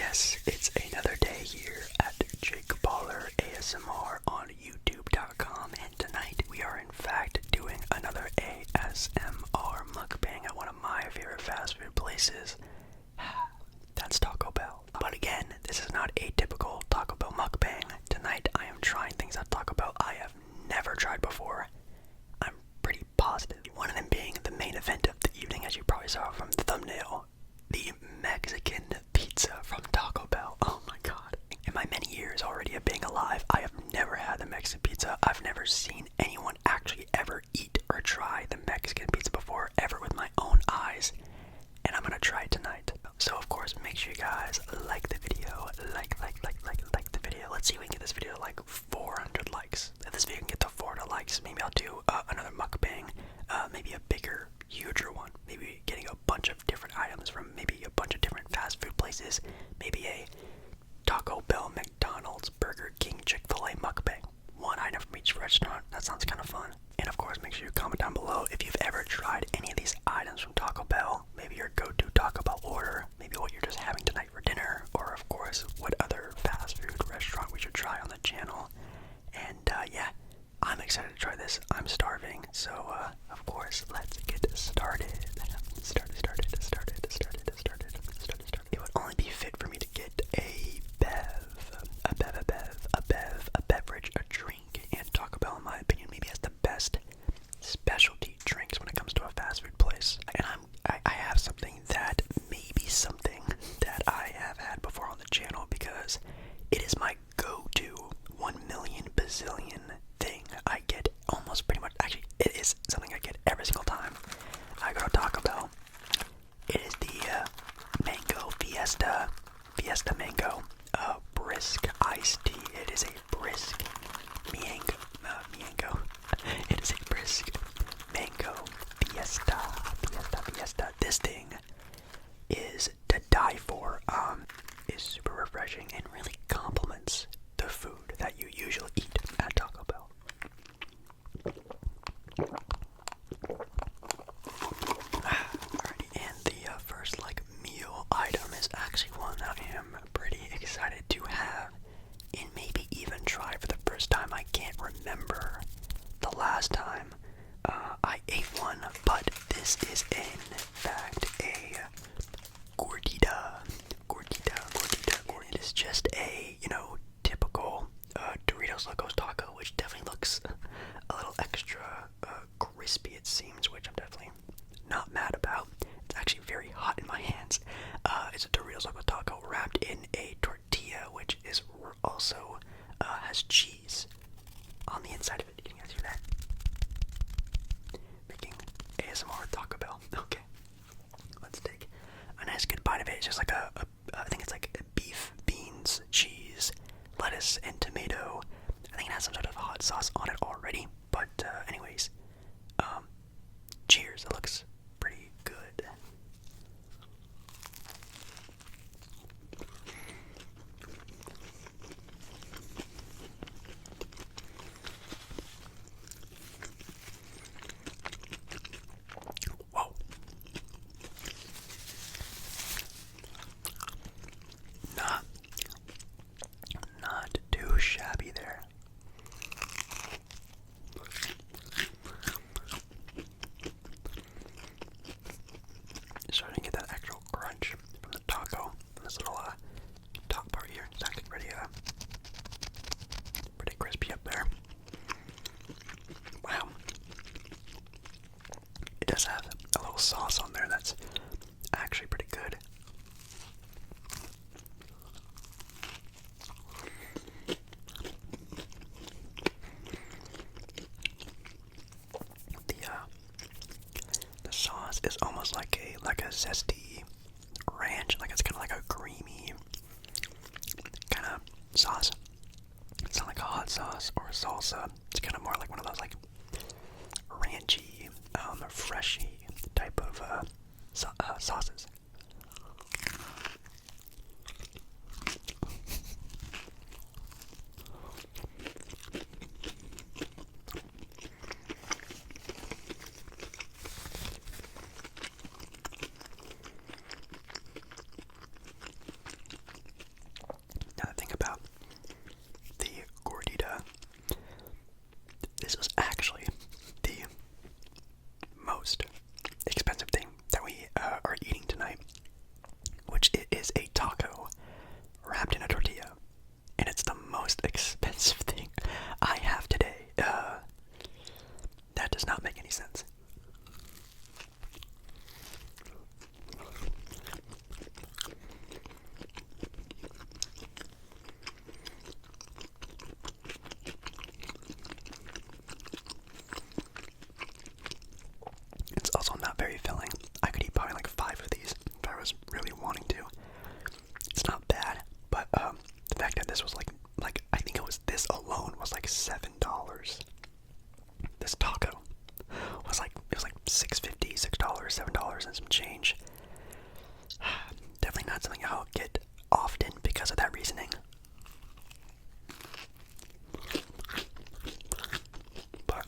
Yes, it's another day here at Jake Baller ASMR on YouTube.com, and tonight we are in fact doing another ASMR mukbang at one of my favorite fast food places. That's Taco Bell. But again, this is not a typical Taco Bell mukbang. Tonight I am trying things at Taco Bell I have never tried before. I'm pretty positive. One of them being the main event of the evening, as you probably saw from the thumbnail. The Mexican pizza from Taco Bell. Oh my god. In my many years already of being alive, I have never had the Mexican pizza. I've never seen anyone actually ever eat or try the Mexican pizza before, ever with my own eyes. And I'm gonna try it tonight. So of course, make sure you guys like the video. Like the video. Let's see if we can get this video to like 400 likes. If this video can get to 400 likes, maybe I'll do another mukbang. Maybe a bigger, huger one. Maybe getting a bunch of different items from maybe a bunch of different fast food places. Maybe a Taco Bell, McDonald's, Burger King, Chick-fil-A mukbang. One item from each restaurant. That sounds kind of fun. And of course, make sure you comment down below if you've ever tried any of these items from Taco Bell. Maybe your go-to Taco Bell order. Maybe what you're just having tonight for dinner. Or of course, what other fast food restaurant we should try on the channel. And yeah, I'm excited to try this. I'm starving. So of course, let's get started. It would only be fit for me to get a beverage, a drink, and Taco Bell, in my opinion, maybe has the best specialty drinks when it comes to a fast food place. And I have something that I have had before on the channel because it is my go-to 1,000,000 bazillion thing. I get almost pretty much, actually, it is something I get every single time I go to Taco Bell. It is the mango Fiesta mango brisk iced tea. It is a brisk mango. It is a brisk mango Fiesta. This thing is to die for. Is super refreshing and really complements the food that you usually eat at Taco Bell. Alrighty, and the first meal item is actually one that I am pretty excited to have and maybe even try for the first time. I can't remember the last time I ate one, but this is in fact a gordita. It is just a, typical Doritos Locos Taco, which definitely looks a little extra crispy, it seems, which I'm definitely not mad about. It's actually very hot in my hands. It's a Doritos Locos Taco wrapped in a tortilla, which is also has cheese on the inside of it. Can you guys hear that? Making ASMR with Taco Bell. Okay. Let's take a nice good bite of it. It's just like I think it's like beef, beans, cheese, lettuce, and tomato. I think it has some sort of hot sauce on it already. But anyways, cheers. It looks pretty good. Whoa. Not too shabby there. something I'll get often because of that reasoning. But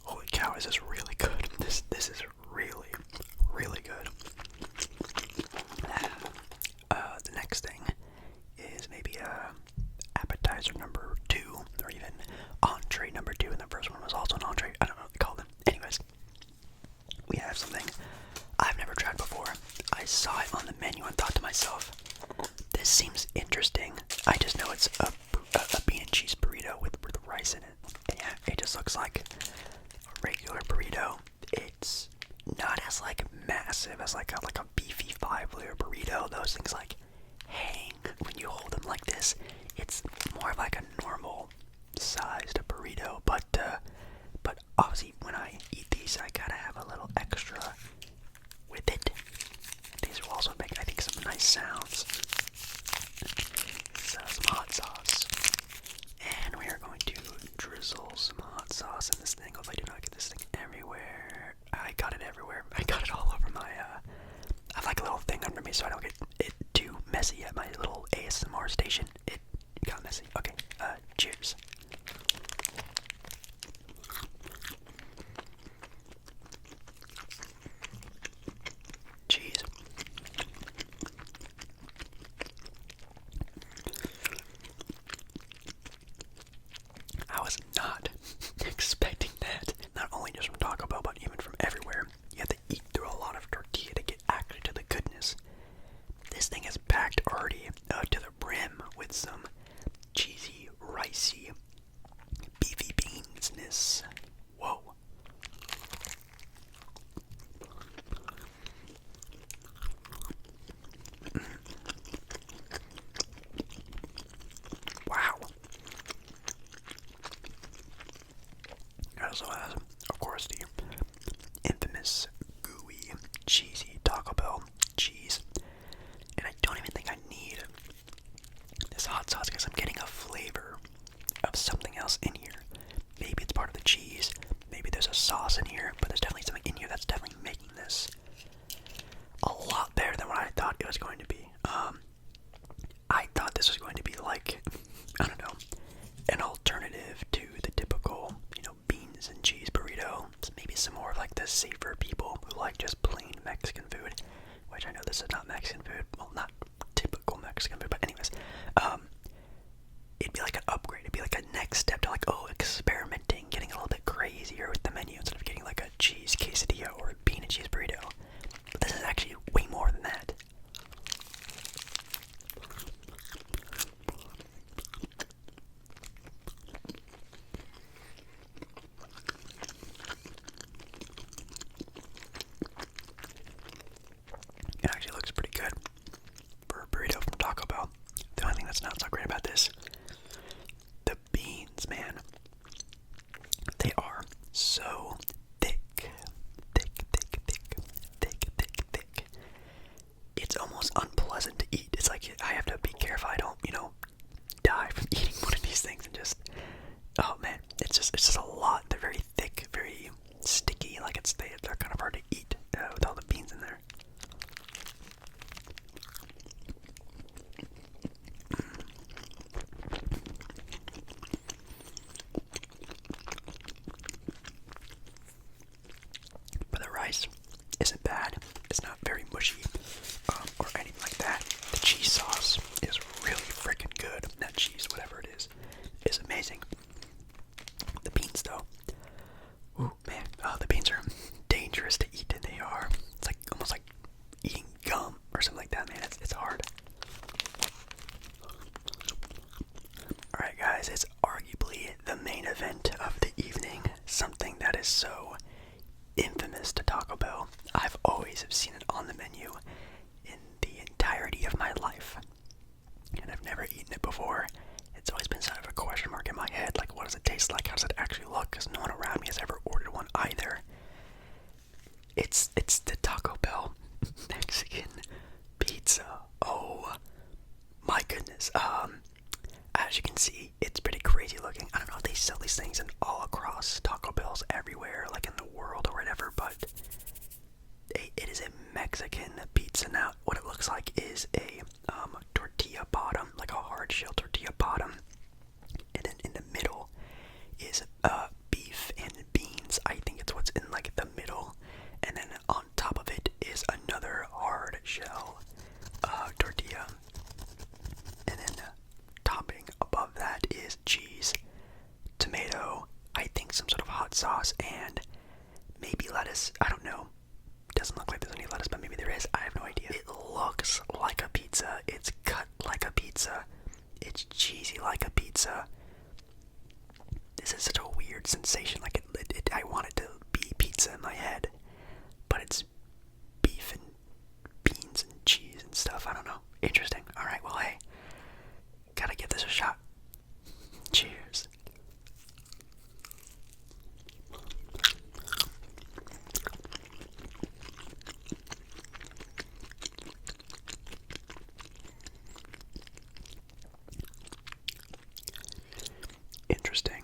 holy cow, is this really good? This is really, really good. The next thing is maybe appetizer number 2, or even entree number 2, and the first one was also an entree. I don't know what they call them. Anyways, we have something I've never tried before. I saw it on the menu and thought to myself, this seems interesting. I just know it's a bean and cheese burrito with rice in it. And yeah, it just looks like a regular burrito. It's not as like massive as like a beefy 5-layer burrito. Those things like hang when you hold them like this. It's more of like a normal sized burrito, but obviously when I eat these, I gotta have a little extra with it. These will also make, I think, some nice sounds. So some hot sauce, and we are going to drizzle some hot sauce in this thing. Hope I do not get this thing everywhere. I got it everywhere. I got it all over my. I have like a little thing under me so I don't get it too messy at my little ASMR station. It got messy. Okay. Cheers. Cheese. I was not expecting that. Not only just from Taco Bell, but even from everywhere. You have to eat through a lot of tortilla to get actually to the goodness. This thing is packed already to the brim with some cheesy, ricey, beefy beansness. Whoa. Wow. It also has, of course, the infamous gooey, cheesy Taco Bell cheese. And I don't even think I need this hot sauce because I'm getting a flavor of something else in here. Maybe it's part of the cheese. Maybe there's a sauce in here, but there's definitely something in here that's definitely making this a lot better than what I thought it was going to be. I thought this was going to be like, I don't know, an alternative to the typical, beans and cheese burrito. It's maybe some more of like the safer people who like just plain Mexican food, which I know this is not Mexican food. Well, not typical Mexican food, but anyways, it'd be like an upgrade. It'd be like a next step to like, experimenting, getting a little bit crazier with the menu instead of getting like a cheese quesadilla or a bean and cheese burrito. But this is actually way more than that. It actually looks pretty good for a burrito from Taco Bell. The only thing that's not so great about this, the beans, man. They are so thick. Thick. It's almost unpleasant to eat. It's like I have to be careful I don't, die from eating one of these things and just, oh man, it's just a lot. They're very thick, very sticky, like they're kind of hard to eat with all the beans in there. But the rice isn't bad. It's not very mushy or anything like that. The cheese sauce is really freaking good. That cheese, whatever it is amazing. The beans, though, ooh man, the beans are dangerous to eat. They are. It's like almost like eating gum or something like that, man. It's hard. All right, guys, it's arguably the main event of the evening. Something that is so infamous to Taco Bell. I've always seen it on the menu in the entirety of my life, and I've never eaten it before. It's always been sort of a question mark in my head, like what does it taste like, how does it actually look, because no one around me has ever ordered one either. It's the Taco Bell Mexican pizza. Oh my goodness. As you can see, it's pretty crazy looking. I don't know if they sell these things in all across Taco Bells everywhere, like in the world or whatever, but it is a Mexican pizza. Now, what it looks like is a tortilla bottom, like a hard shell tortilla bottom, and then in the middle is beef and beans. I think it's what's in like the middle, and then on top of it is another hard shell tortilla, and then topping above that is cheese, tomato, I think some sort of hot sauce, and maybe lettuce. I don't know. Doesn't look like there's any lettuce, but maybe there is. I have no idea. It looks like a pizza. It's cut like a pizza. It's cheesy like a pizza. This is such a weird sensation. Like I want it to be pizza in my head, but it's beef and beans and cheese and stuff. I don't know. Interesting. All right. Well, hey, gotta give this a shot. Cheers. Interesting.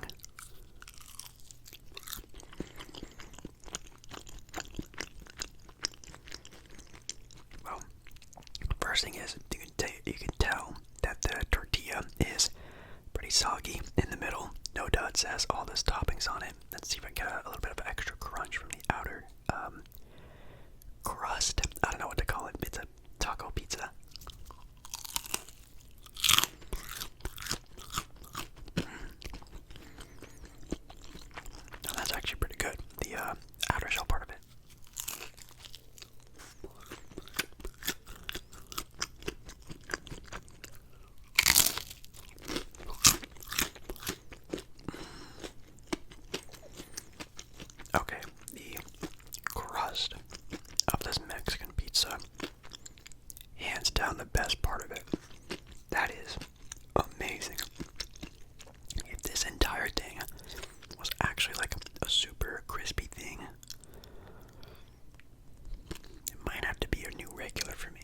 Well, first thing is you can tell that the tortilla is pretty soggy in the middle. No doubt it says all those toppings on it. Let's see if I can get a little bit of extra crunch from the outer crust. I don't know what to call it. It's a taco pizza. That's actually pretty good. The outer shell part of it. Okay, the crust of this Mexican pizza, hands down the best part of it. That is amazing. If this entire thing was actually like a super crispy thing, it might have to be a new regular for me.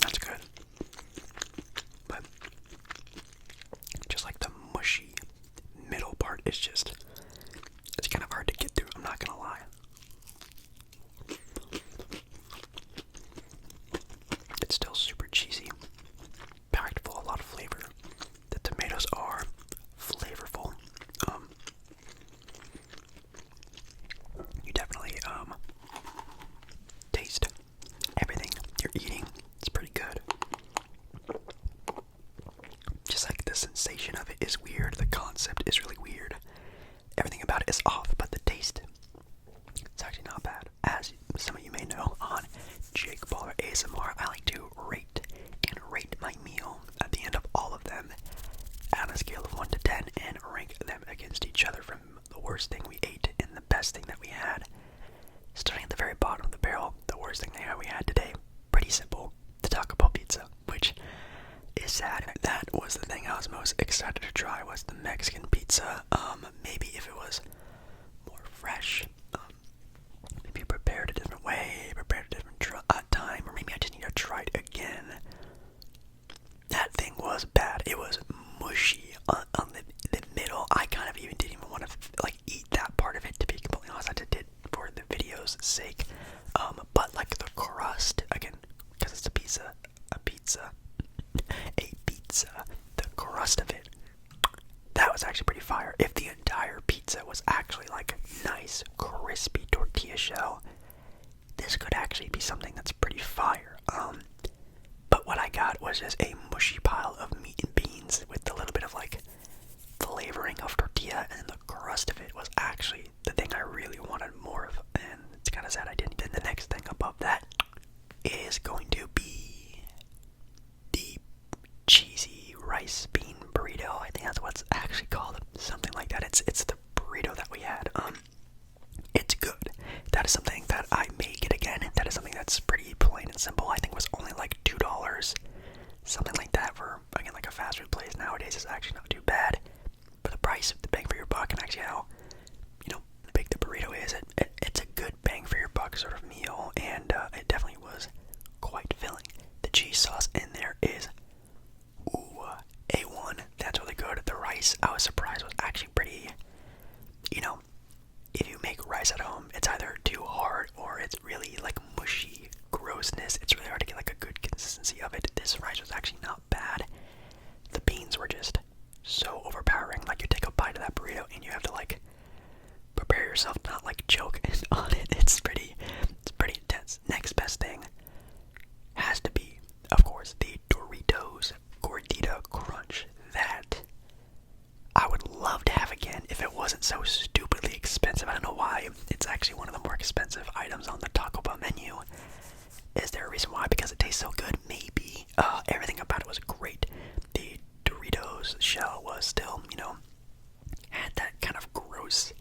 That's good. But just like the mushy middle part is just, it's kind of hard to get through, I'm not gonna lie. It's still super cheesy, packed full, a lot of flavor. The tomatoes are flavorful. You definitely taste everything you're eating. It's pretty good. Just like the sensation of it is weird. The concept is really weird. Everything about it is off, but the taste, it's actually not bad. As some of you may know, on Jake Baller ASMR, I like to rate my meal at the end of all of them on a scale of 1 to 10 and rank them against each other from the worst thing we ate and the best thing that we had. Starting at the very bottom of the barrel, the worst thing that we had today, pretty simple, the Taco Bell pizza, which is sad. That was the thing I was most excited to try, was the Mexican pizza. Maybe if it was more fresh, maybe prepared a different way, prepared a different time, or maybe I just need to try it again. That thing was bad. It was mushy on the middle. I kind of even didn't even want to like eat that part of it, to be completely honest. I just did for the video's sake. But like the crust, again, because it's a pizza, the crust of it, that was actually pretty fire. If the entire pizza was actually like nice, crispy tortilla shell, this could actually be something that's pretty fire. But what I got was just a mushy pile of meat and beans with a little bit of like flavoring of tortilla, and the crust of it was actually the thing I really wanted more of, and it's kind of sad I didn't. Then the next thing above that is going to be the cheesy rice bean burrito. I think that's what's actually called, something like that. It's the burrito that we had. It's good. That is something that I may get again. That is something that's pretty plain and simple. I think it was only like $2, something yourself not like choking on it. It's pretty intense. Next best thing has to be, of course, the Doritos Gordita Crunch. That I would love to have again if it wasn't so stupidly expensive. I don't know why. It's actually one of the more expensive items on the Taco Bell menu. Is there a reason why? Because it tastes so good? Maybe. Everything about it was great. The Doritos shell was still, had that kind of gross,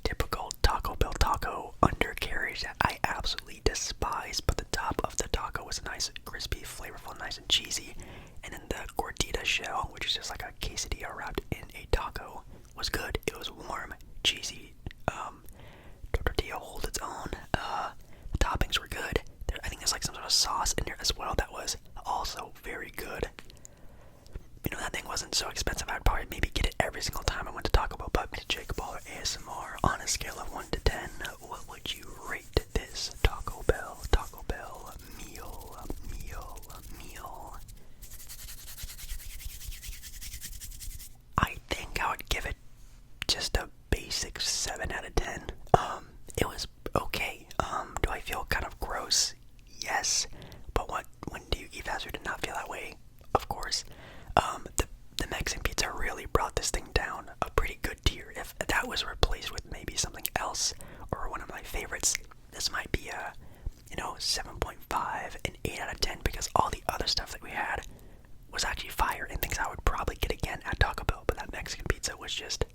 typical Taco Bell taco undercarriage that I absolutely despise, but the top of the taco was nice, crispy, flavorful, nice and cheesy. And then the Gordita shell, which is just like a quesadilla wrapped in a taco, was good. It was warm, cheesy. The tortilla holds its own. The toppings were good. I think there's like some sort of sauce in there as well that was also very good. That thing wasn't so expensive. I'd probably maybe get it every single time I went to Taco Bell. But Jake Baller ASMR, on a scale of 1 to 10, what would you rate this Taco Bell meal? I think I would give it just a basic 7 out of 10. It was okay. Do I feel kind of gross? Yes. But when do you eat fast food and not feel that way? Of course. The Mexican pizza really brought this thing down a pretty good tier. If that was replaced with maybe something else or one of my favorites, this might be a 7.5, an 8 out of 10, because all the other stuff that we had was actually fire and things I would probably get again at Taco Bell. But that Mexican pizza was just